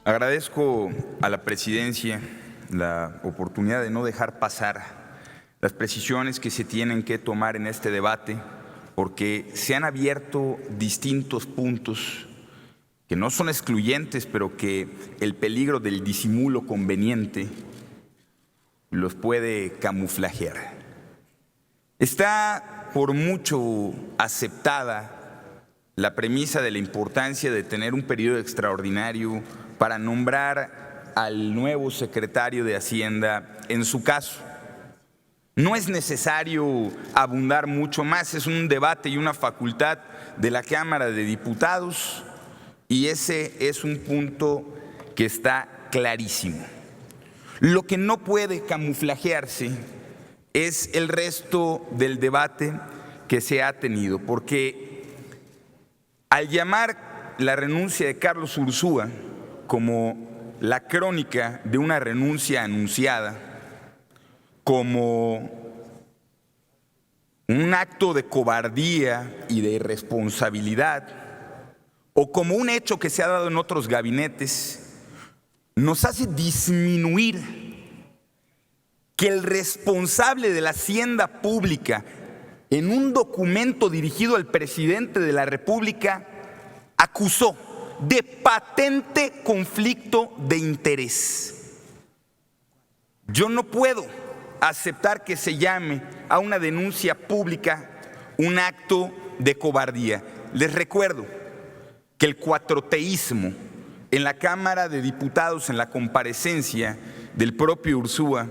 Agradezco a la presidencia la oportunidad de no dejar pasar las precisiones que se tienen que tomar en este debate, porque se han abierto distintos puntos que no son excluyentes, pero que el peligro del disimulo conveniente los puede camuflajear. Está por mucho aceptada la premisa de la importancia de tener un periodo extraordinario para nombrar al nuevo secretario de Hacienda en su caso. No es necesario abundar mucho más, es un debate y una facultad de la Cámara de Diputados y ese es un punto que está clarísimo. Lo que no puede camuflajearse es el resto del debate que se ha tenido, porque al llamar la renuncia de Carlos Ursúa como la crónica de una renuncia anunciada, como un acto de cobardía y de irresponsabilidad, o como un hecho que se ha dado en otros gabinetes, nos hace disminuir que el responsable de la hacienda pública, en un documento dirigido al presidente de la República, acusó de patente conflicto de interés. Yo no puedo aceptar que se llame a una denuncia pública un acto de cobardía. Les recuerdo que el cuatroteísmo en la Cámara de Diputados, en la comparecencia del propio Ursúa,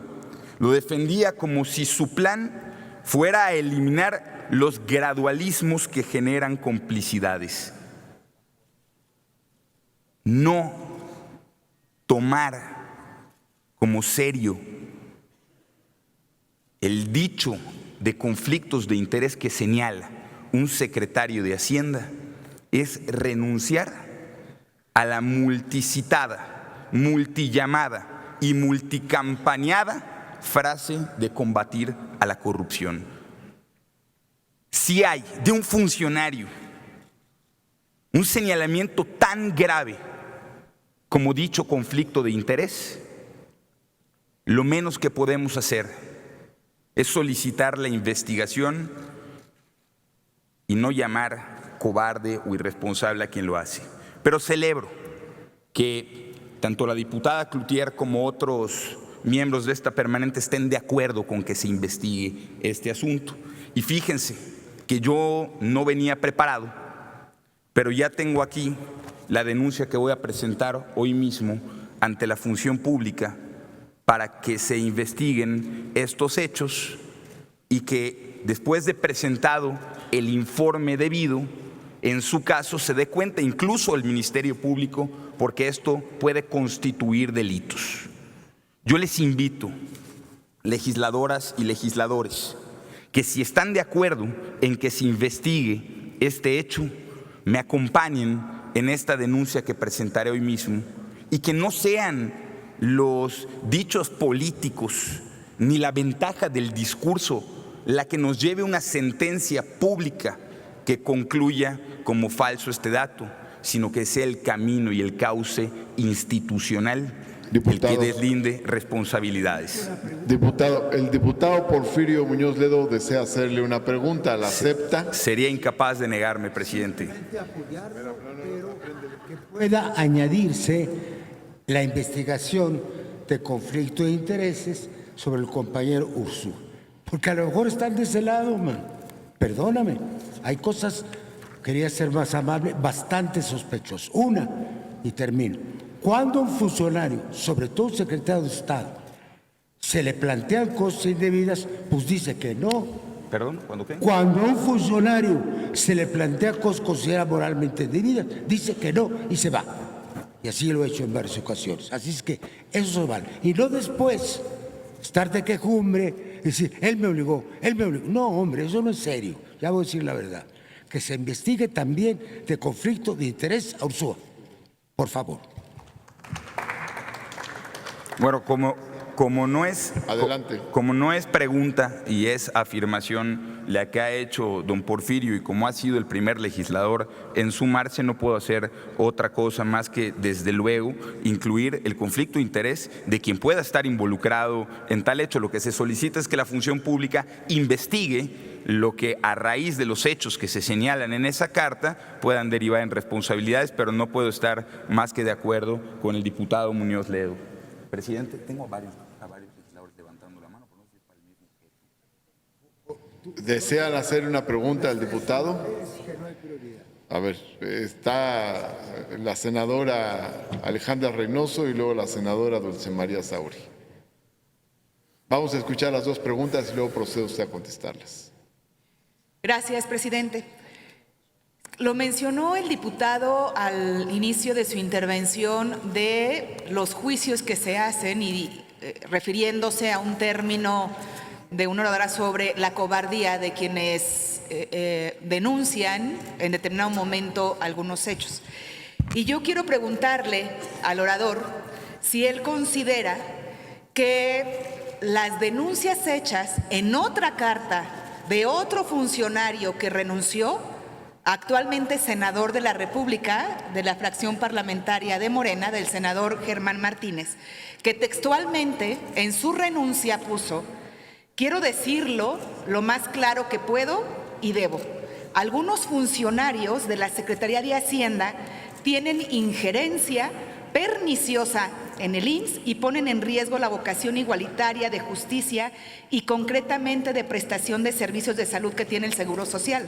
lo defendía como si su plan fuera a eliminar los gradualismos que generan complicidades. No tomar como serio el dicho de conflictos de interés que señala un secretario de Hacienda es renunciar a la multicitada, multillamada y multicampañada frase de combatir a la corrupción. Si hay de un funcionario un señalamiento tan grave como dicho conflicto de interés, lo menos que podemos hacer es solicitar la investigación y no llamar cobarde o irresponsable a quien lo hace. Pero celebro que tanto la diputada Cloutier como otros miembros de esta permanente estén de acuerdo con que se investigue este asunto. Y fíjense que yo no venía preparado, pero ya tengo aquí la denuncia que voy a presentar hoy mismo ante la función pública para que se investiguen estos hechos y que después de presentado el informe debido, en su caso se dé cuenta incluso el Ministerio Público, porque esto puede constituir delitos. Yo les invito, legisladoras y legisladores, que si están de acuerdo en que se investigue este hecho, me acompañen en esta denuncia que presentaré hoy mismo y que no sean los dichos políticos ni la ventaja del discurso la que nos lleve a una sentencia pública que concluya como falso este dato, sino que sea el camino y el cauce institucional el que deslinde responsabilidades. El diputado Porfirio Muñoz Ledo desea hacerle una pregunta. ¿La acepta? Sería incapaz de negarme, presidente. Pero que pueda añadirse la investigación de conflicto de intereses sobre el compañero Ursúa. Porque a lo mejor están de ese lado, man. Perdóname. Hay cosas, quería ser más amable, bastante sospechosas. Una, y termino. Cuando un funcionario, sobre todo un secretario de Estado, se le plantean cosas indebidas, pues dice que no. ¿Perdón? ¿Cuándo qué? Cuando a un funcionario se le plantea cosas consideradas moralmente indebidas, dice que no y se va. Y así lo he hecho en varias ocasiones. Así es que eso vale. Y no después estar de quejumbre, decir, él me obligó. No, hombre, eso no es serio. Ya voy a decir la verdad. Que se investigue también de conflicto de interés a Ursúa. Por favor. Bueno, como no es Adelante. Como no es pregunta y es afirmación, la que ha hecho don Porfirio y como ha sido el primer legislador en sumarse, no puedo hacer otra cosa más que, desde luego, incluir el conflicto de interés de quien pueda estar involucrado en tal hecho. Lo que se solicita es que la función pública investigue lo que, a raíz de los hechos que se señalan en esa carta, puedan derivar en responsabilidades, pero no puedo estar más que de acuerdo con el diputado Muñoz Ledo. Presidente, tengo a varios legisladores levantando la mano, pero no sé si es para el mismo. ¿Desean hacer una pregunta al diputado? A ver, está la senadora Alejandra Reynoso y luego la senadora Dulce María Sauri. Vamos a escuchar las dos preguntas y luego procede usted a contestarlas. Gracias, presidente. Lo mencionó el diputado al inicio de su intervención de los juicios que se hacen y refiriéndose a un término de una oradora sobre la cobardía de quienes denuncian en determinado momento algunos hechos. Y yo quiero preguntarle al orador si él considera que las denuncias hechas en otra carta de otro funcionario que renunció, actualmente senador de la República, de la fracción parlamentaria de Morena, del senador Germán Martínez, que textualmente en su renuncia puso: quiero decirlo lo más claro que puedo y debo. Algunos funcionarios de la Secretaría de Hacienda tienen injerencia perniciosa en el IMSS y ponen en riesgo la vocación igualitaria de justicia y concretamente de prestación de servicios de salud que tiene el Seguro Social.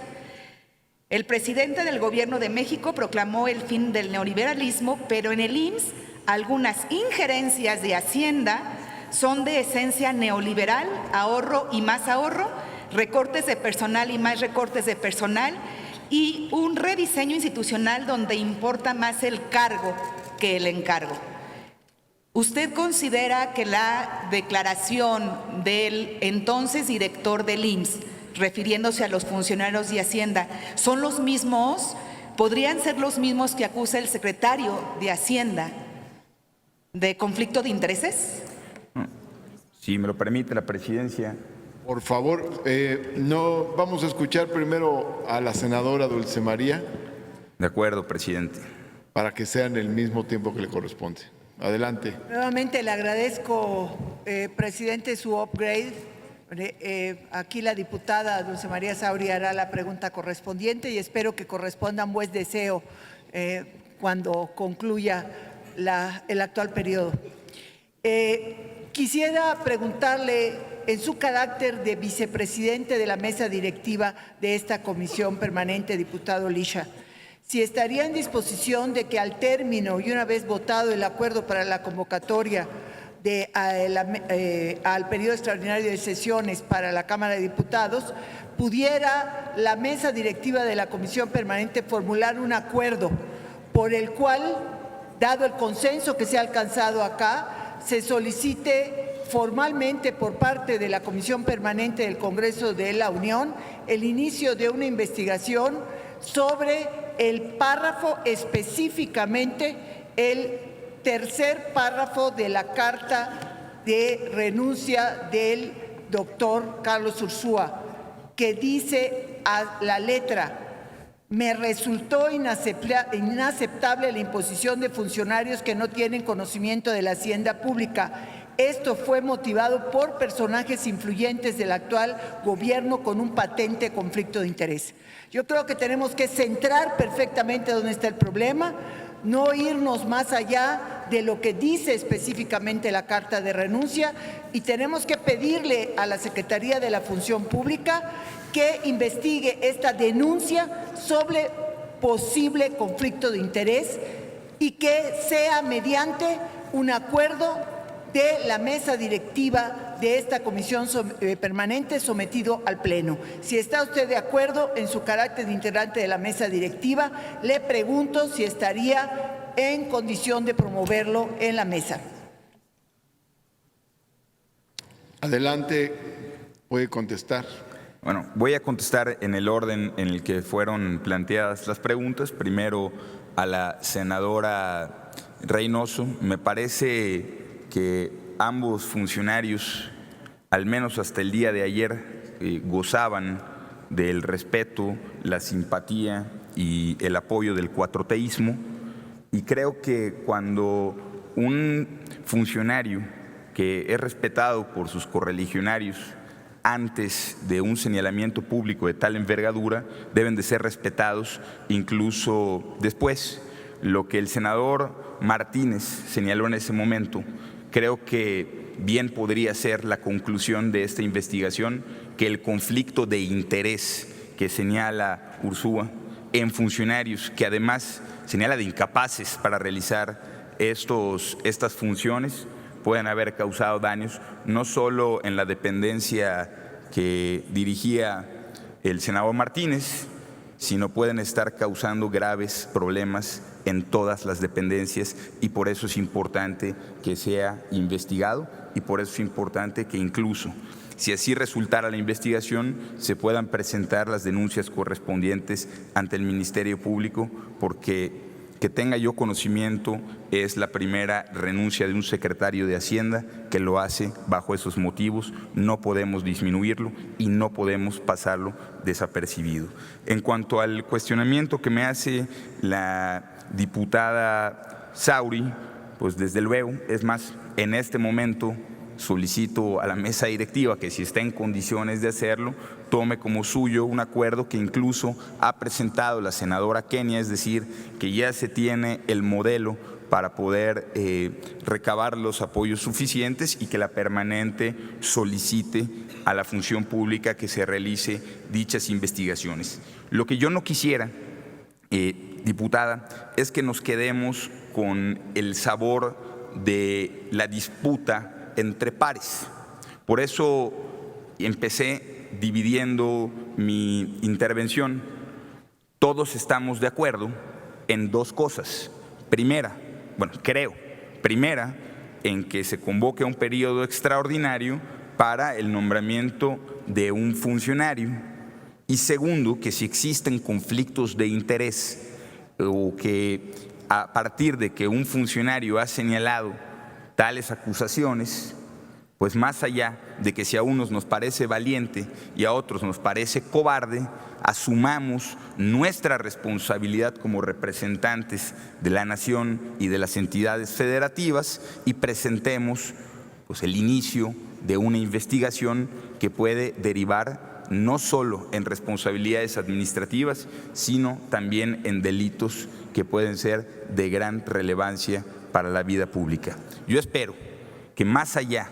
El presidente del Gobierno de México proclamó el fin del neoliberalismo, pero en el IMSS algunas injerencias de Hacienda son de esencia neoliberal: ahorro y más ahorro, recortes de personal y más recortes de personal, y un rediseño institucional donde importa más el cargo que el encargo. ¿Usted considera que la declaración del entonces director del IMSS, refiriéndose a los funcionarios de Hacienda, son los mismos, podrían ser los mismos que acusa el secretario de Hacienda de conflicto de intereses? Si me lo permite la presidencia. Por favor, no, vamos a escuchar primero a la senadora Dulce María. De acuerdo, presidente. Para que sea en el mismo tiempo que le corresponde. Adelante. Nuevamente le agradezco, presidente, su upgrade. Aquí la diputada Dulce María Sauri hará la pregunta correspondiente y espero que correspondan buen deseo cuando concluya el actual periodo. Quisiera preguntarle, en su carácter de vicepresidente de la mesa directiva de esta comisión permanente, diputado Lisha, si estaría en disposición de que al término y una vez votado el acuerdo para la convocatoria al periodo extraordinario de sesiones para la Cámara de Diputados, pudiera la mesa directiva de la comisión permanente formular un acuerdo por el cual, dado el consenso que se ha alcanzado acá, se solicite formalmente por parte de la Comisión Permanente del Congreso de la Unión el inicio de una investigación sobre el párrafo, específicamente el tercer párrafo de la carta de renuncia del doctor Carlos Ursúa, que dice a la letra: me resultó inaceptable la imposición de funcionarios que no tienen conocimiento de la hacienda pública. Esto fue motivado por personajes influyentes del actual gobierno con un patente conflicto de interés. Yo creo que tenemos que centrar perfectamente dónde está el problema, no irnos más allá de lo que dice específicamente la carta de renuncia, y tenemos que pedirle a la Secretaría de la Función Pública que investigue esta denuncia sobre posible conflicto de interés y que sea mediante un acuerdo de la mesa directiva de esta comisión permanente sometido al Pleno. Si está usted de acuerdo en su carácter de integrante de la mesa directiva, le pregunto si estaría en condición de promoverlo en la mesa. Adelante, puede contestar. Bueno, voy a contestar en el orden en el que fueron planteadas las preguntas. Primero a la senadora Reynoso. Me parece que ambos funcionarios, al menos hasta el día de ayer, gozaban del respeto, la simpatía y el apoyo del cuatroteísmo, y creo que cuando un funcionario que es respetado por sus correligionarios antes de un señalamiento público de tal envergadura, deben de ser respetados incluso después. Lo que el senador Martínez señaló en ese momento, creo que bien podría ser la conclusión de esta investigación, que el conflicto de interés que señala Ursúa en funcionarios que además señala de incapaces para realizar estas funciones, pueden haber causado daños no solo en la dependencia que dirigía el senador Martínez, sino pueden estar causando graves problemas en todas las dependencias, y por eso es importante que sea investigado, y por eso es importante que incluso, si así resultara la investigación, se puedan presentar las denuncias correspondientes ante el Ministerio Público, porque que tenga yo conocimiento es la primera renuncia de un secretario de Hacienda que lo hace bajo esos motivos. No podemos disminuirlo y no podemos pasarlo desapercibido. En cuanto al cuestionamiento que me hace la diputada Sauri, pues desde luego, es más, en este momento solicito a la mesa directiva que, si está en condiciones de hacerlo, tome como suyo un acuerdo que incluso ha presentado la senadora Kenia, es decir, que ya se tiene el modelo para poder recabar los apoyos suficientes, y que la permanente solicite a la función pública que se realice dichas investigaciones. Lo que yo no quisiera, diputada, es que nos quedemos con el sabor de la disputa entre pares. Por eso empecé dividiendo mi intervención. Todos estamos de acuerdo en dos cosas. Primera, en que se convoque a un periodo extraordinario para el nombramiento de un funcionario. Y segundo, que si existen conflictos de interés o que a partir de que un funcionario ha señalado tales acusaciones, pues más allá de que si a unos nos parece valiente y a otros nos parece cobarde, asumamos nuestra responsabilidad como representantes de la nación y de las entidades federativas y presentemos pues el inicio de una investigación que puede derivar no solo en responsabilidades administrativas, sino también en delitos que pueden ser de gran relevancia para la vida pública. Yo espero que, más allá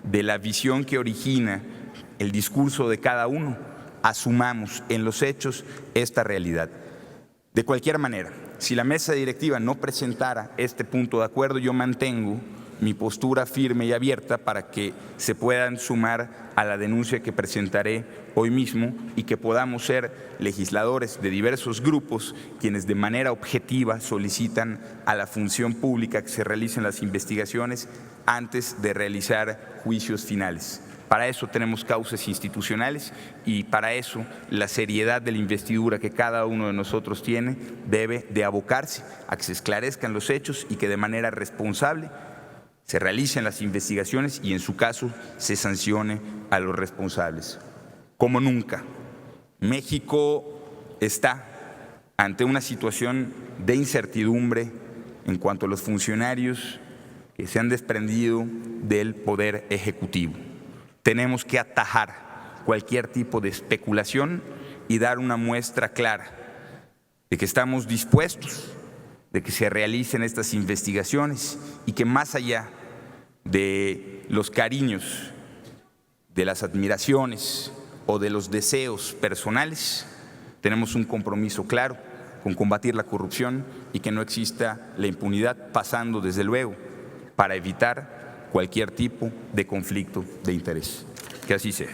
de la visión que origina el discurso de cada uno, asumamos en los hechos esta realidad. De cualquier manera, si la mesa directiva no presentara este punto de acuerdo, yo mantengo mi postura firme y abierta para que se puedan sumar a la denuncia que presentaré hoy mismo, y que podamos ser legisladores de diversos grupos quienes de manera objetiva solicitan a la función pública que se realicen las investigaciones antes de realizar juicios finales. Para eso tenemos causas institucionales, y para eso la seriedad de la investidura que cada uno de nosotros tiene debe de abocarse a que se esclarezcan los hechos y que de manera responsable se realicen las investigaciones y, en su caso, se sancione a los responsables. Como nunca, México está ante una situación de incertidumbre en cuanto a los funcionarios que se han desprendido del Poder Ejecutivo. Tenemos que atajar cualquier tipo de especulación y dar una muestra clara de que estamos dispuestos de que se realicen estas investigaciones, y que, más allá de los cariños, de las admiraciones o de los deseos personales, tenemos un compromiso claro con combatir la corrupción y que no exista la impunidad, pasando desde luego para evitar cualquier tipo de conflicto de interés. Que así sea.